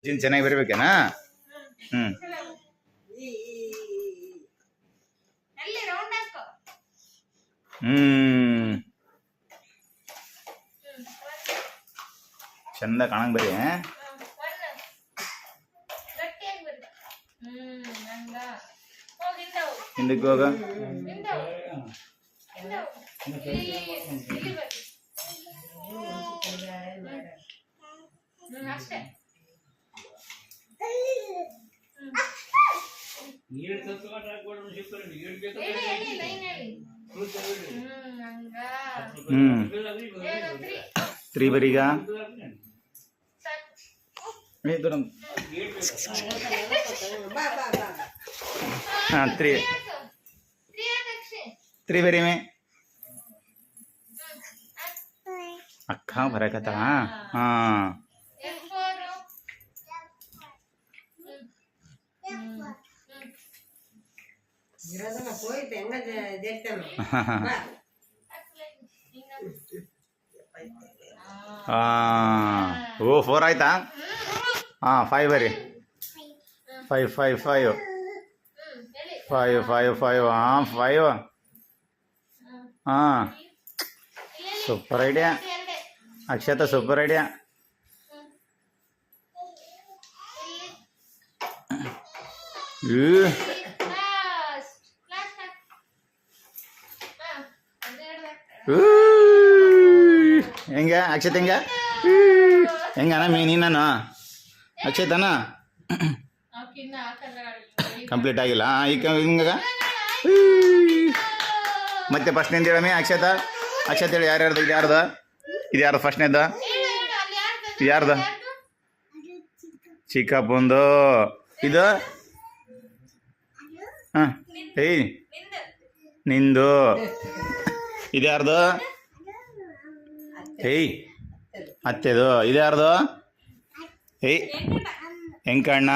ಚೆನ್ನಾಗಿ ಬರಬೇಕೇನಾ? ಹ್ಮ್ ಹ್ಮ್ ಚಂದ ಕಾಣಂಗ್ ಬರೀ. ಹಿಂದಕ್ಕೆ ಹೋಗ. ತ್ರೀ ಬರೀಗ ಹಾಂ ತ್ರೀ ಬರೀ ಮೇ ಅಕ್ಕ ಬರಕತ್ತ. ಹಾಂ ಓ 4 ಆಯ್ತಾ? ಹಾಂ 5 ಬರಿ. 5 5 5 5 5 5 ಹಾಂ 5. ಹಾಂ super idea Akshata, super idea. ಹೆಂಗ ಅಕ್ಷತ್ ಹೆಂಗ ಹೆಂಗನ ನೀನು ಅಕ್ಷತನ ಕಂಪ್ಲೀಟ್ ಆಗಿಲ್ಲ ಈಗ ಹಿಂಗ ಮತ್ತೆ ಫಸ್ಟ್ನಿಂದ ಹೇಳಮ್ಮಿ ಅಕ್ಷತ ಹೇಳಿ ಯಾರ್ಯಾರ್ದು ಇದು ಯಾರ್ದು ಇದು ಯಾರ್ದು ಫಸ್ಟ್ನೇದ ಇದು ಯಾರ್ದು ಚಿಕ್ಕಪ್ಪಂದು ಇದು ಹಾಂ ಏಯ್ ನಿಂದು ಇದು ಯಾರ್ದು ಏಯ್ ಅತ್ತೆದು ಇದು ಯಾರ್ದು ಏಯ್ ಹೆಂಕಣ್ಣ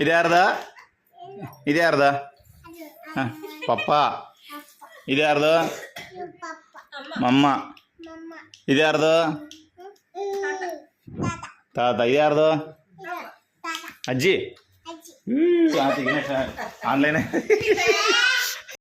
ಇದು ಯಾರ್ದು ಹಾಂ ಪಪ್ಪ ಇದು ಯಾರ್ದು ಮಮ್ಮ ಇದು ಯಾರ್ದು ತಾತ ಇದು ಯಾರ್ದು ಅಜ್ಜಿ ಆನ್ಲೈನ್